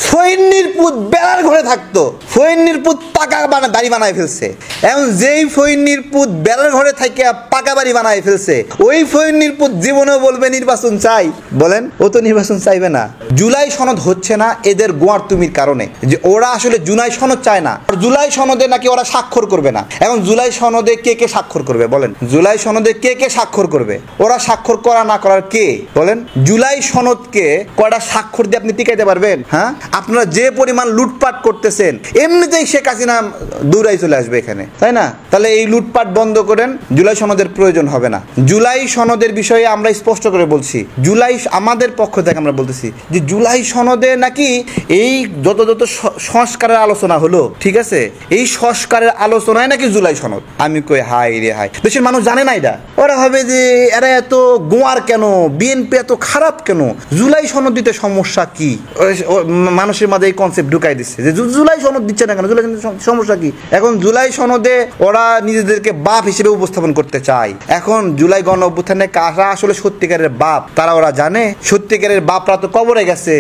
ফইন্নির পুত বেড়ার ঘরে থাকতো, ফইন্নির পুত পাকা বাড়ি বানায় ফেলছে। এখন যেই ফইন্নির পুত বেড়ার ঘরে থাকে পাকা বাড়ি বানায় ফেলছে, ওই ফইন্নির পুত জীবনেও বলবে নির্বাচন চাই? বলেন, ও তো নির্বাচন চাইবে না। জুলাই সনদ হচ্ছে না এদের গোয়ার তুমির কারণে, যে ওরা আসলে জুলাই সনদ চায় না। জুলাই সনদে নাকি ওরা স্বাক্ষর করবে না। এখন জুলাই সনদে কে কে স্বাক্ষর করবে বলেন? জুলাই সনদে কে কে স্বাক্ষর করবে? ওরা স্বাক্ষর করা না করার কে বলেন? জুলাই সনদকে কয়টা স্বাক্ষর দিয়ে আপনি টিকাইতে পারবেন? হ্যাঁ, আপনারা যে পরিমাণ লুটপাট করতেছেন, এমনিতেই শেখ হাসিনা দৌড়াই চলে আসবে এখানে, তাই না? তাহলে এই লুটপাট বন্ধ করেন, জুলাই সনদের প্রয়োজন হবে না। জুলাই সনদের বিষয়ে আমরা স্পষ্ট করে বলছি, জুলাই আমাদের পক্ষ থেকে আমরা বলতেছি যে জুলাই সনদে নাকি এই যত সংস্কারের আলোচনা হলো, ঠিক আছে, এই সংস্কারের আলোচনায় নাকি জুলাই সনদ। আমি কই হাই রে হাই, দেশের মানুষ জানে না এটা। ওরা হবে যে এরা এত গোয়ার কেন, বিএনপি এত খারাপ কেন, জুলাই সনদ দিতে সমস্যা কি? মানুষের মাঝে এই কনসেপ্ট ঢুকাই দিচ্ছে যে জুলাই সনদ দিচ্ছে না কেন, জুলাই সমস্যা কি? এখন জুলাই সনদে ওরা নিজেদেরকে বাপ হিসেবে উপস্থাপন করতে চায়। এখন জুলাই গণ অভ্যুত্থানে কারা আসলে সত্যিকারের বাপ, তারা ওরা জানে। সত্যিকারের বাপরা তো কবরে গেছে।